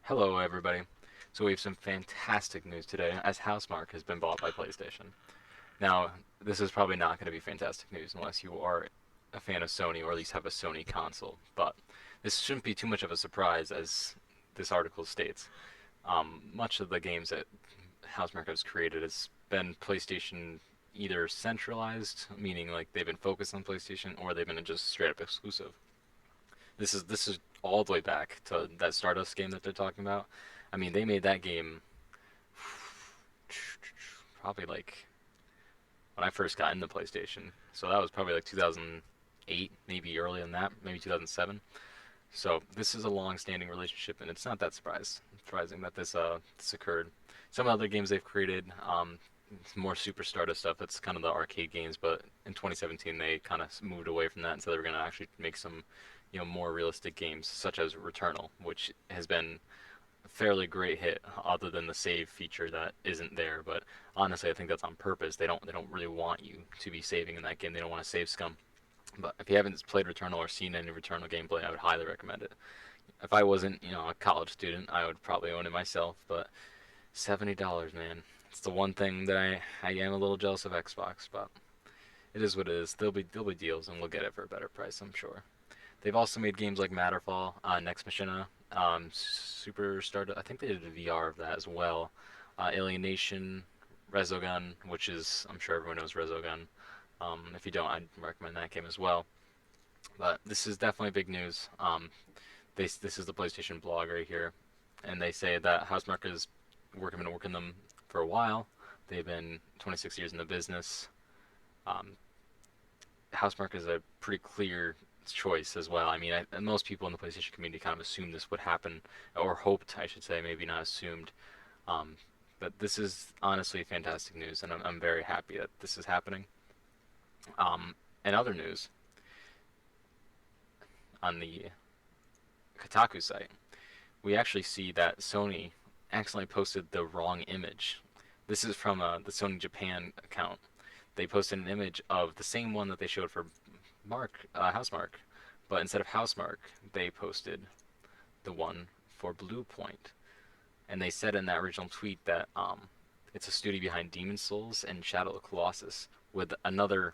Hello, everybody. So we have some fantastic news today, as Housemarque has been bought by PlayStation. Now, this is probably not going to be fantastic news unless you are a fan of Sony or at least have a Sony console. But this shouldn't be too much of a surprise, as this article states. Much of the games that Housemarque has created has been PlayStation either centralized, meaning like they've been focused on PlayStation, or they've been just straight up exclusive. This is all the way back to that Stardust game that they're talking about. I mean, they made that game probably like when I first got into PlayStation. So that was probably like 2008, maybe earlier than that, maybe 2007. So this is a long-standing relationship, and it's not that surprising that this occurred. Some other games they've created, more Super Stardust stuff. That's kind of the arcade games, but in 2017 they kind of moved away from that, and so they were going to actually make some, more realistic games, such as Returnal, which has been a fairly great hit, other than the save feature that isn't there. But honestly, I think that's on purpose. They don't really want you to be saving in that game. They don't want to save scum. But if you haven't played Returnal or seen any Returnal gameplay, I would highly recommend it. If I wasn't, a college student, I would probably own it myself. But $70, man. It's the one thing that I am a little jealous of Xbox, but it is what it is. There'll be deals, and we'll get it for a better price, I'm sure. They've also made games like Matterfall, Next Machina, Superstar. I think they did a VR of that as well. Alienation, Resogun, which is I'm sure everyone knows Resogun. If you don't, I'd recommend that game as well. But this is definitely big news. This is the PlayStation blog right here, and they say that Housemarque has been working them for a while. They've been 26 years in the business. Um, Housemarque is a pretty clear choice as well. I mean, most people in the PlayStation community kind of assumed this would happen, or hoped, I should say, maybe not assumed. Um, but this is honestly fantastic news, and I'm very happy that this is happening. In other news, on the Kotaku site, we actually see that Sony accidentally posted the wrong image. This is from the Sony Japan account. They posted an image of the same one that they showed for Housemarque, but instead of Housemarque, they posted the one for Bluepoint, and they said in that original tweet that it's a studio behind Demon Souls and Shadow of the Colossus, with the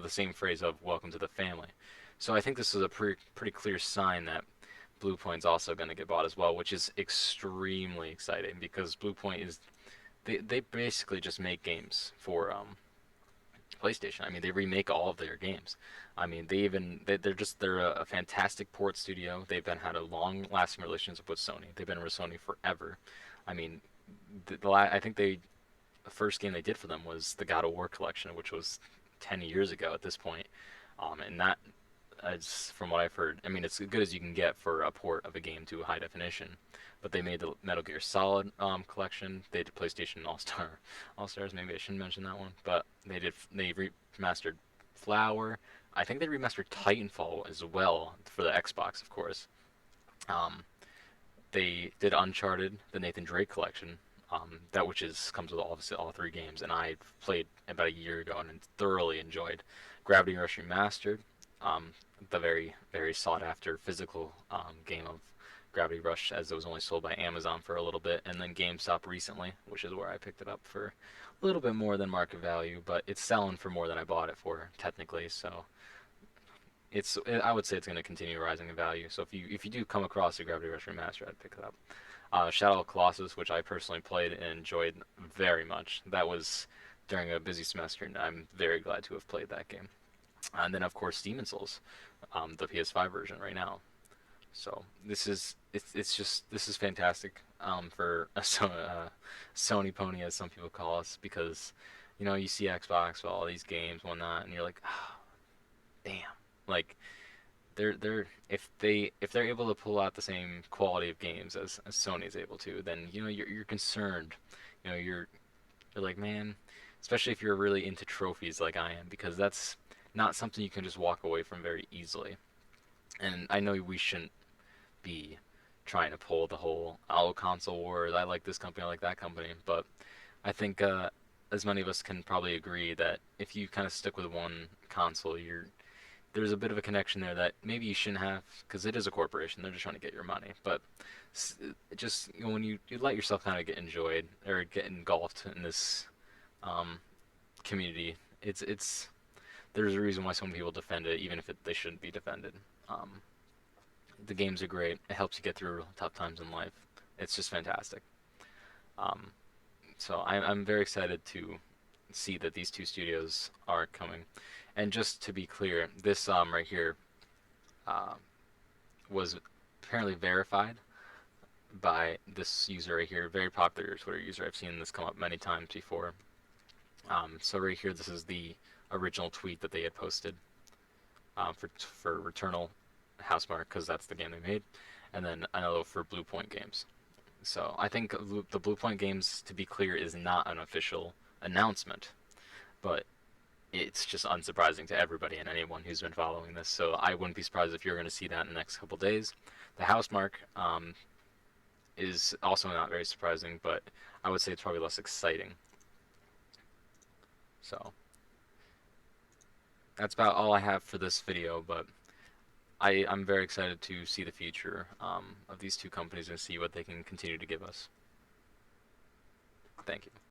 same phrase of "Welcome to the family." So I think this is a pretty clear sign that Bluepoint's also going to get bought as well, which is extremely exciting because Bluepoint is they basically just make games for PlayStation. I mean, they remake all of their games. I mean, they're a fantastic port studio. They've been had a long lasting relationship with Sony. They've been with Sony forever. I mean, I think the first game they did for them was the God of War collection, which was 10 years ago at this point. And that, as from what I've heard, I mean, it's as good as you can get for a port of a game to high definition. But they made the Metal Gear Solid collection. They did PlayStation All Stars. Maybe I shouldn't mention that one, but they remastered Flower. I think they remastered Titanfall as well for the Xbox, of course. Um, they did Uncharted, the Nathan Drake collection, that which is comes with all three games, and I played about a year ago and thoroughly enjoyed. Gravity Rush Remastered, the very sought after physical game of Gravity Rush, as it was only sold by Amazon for a little bit, and then GameStop recently, which is where I picked it up for a little bit more than market value, but it's selling for more than I bought it for technically. So I would say it's going to continue rising in value. So if you do come across a Gravity Rush Remaster, I'd pick it up. Shadow of Colossus, which I personally played and enjoyed very much. That was during a busy semester, and I'm very glad to have played that game. And then of course Demon Souls, the PS5 version right now. So it's just this is fantastic for Sony pony, as some people call us, because you see Xbox with all these games and whatnot, and you're like, oh, damn, like if they're able to pull out the same quality of games as Sony is able to, then you're concerned. You're like, man, especially if you're really into trophies like I am, because that's not something you can just walk away from very easily. And I know we shouldn't be trying to pull the whole console wars. I like this company, I like that company, but I think as many of us can probably agree that if you kind of stick with one console, there's a bit of a connection there that maybe you shouldn't have, because it is a corporation. They're just trying to get your money. But just when you let yourself kind of get enjoyed or get engulfed in this um, community, it's there's a reason why so many people defend it, even if they shouldn't be defended. Um, the games are great. It helps you get through tough times in life. It's just fantastic. Um, so I'm very excited to see that these two studios are coming. And just to be clear, this right here uh, was apparently verified by this user right here, very popular Twitter user. I've seen this come up many times before. So right here, this is the original tweet that they had posted for Returnal Housemarque, because that's the game they made, and then another for Bluepoint Games. So I think the Bluepoint Games, to be clear, is not an official announcement, but it's just unsurprising to everybody and anyone who's been following this. So I wouldn't be surprised if you're going to see that in the next couple days. The Housemarque is also not very surprising, but I would say it's probably less exciting. So that's about all I have for this video, but I'm very excited to see the future of these two companies and see what they can continue to give us. Thank you.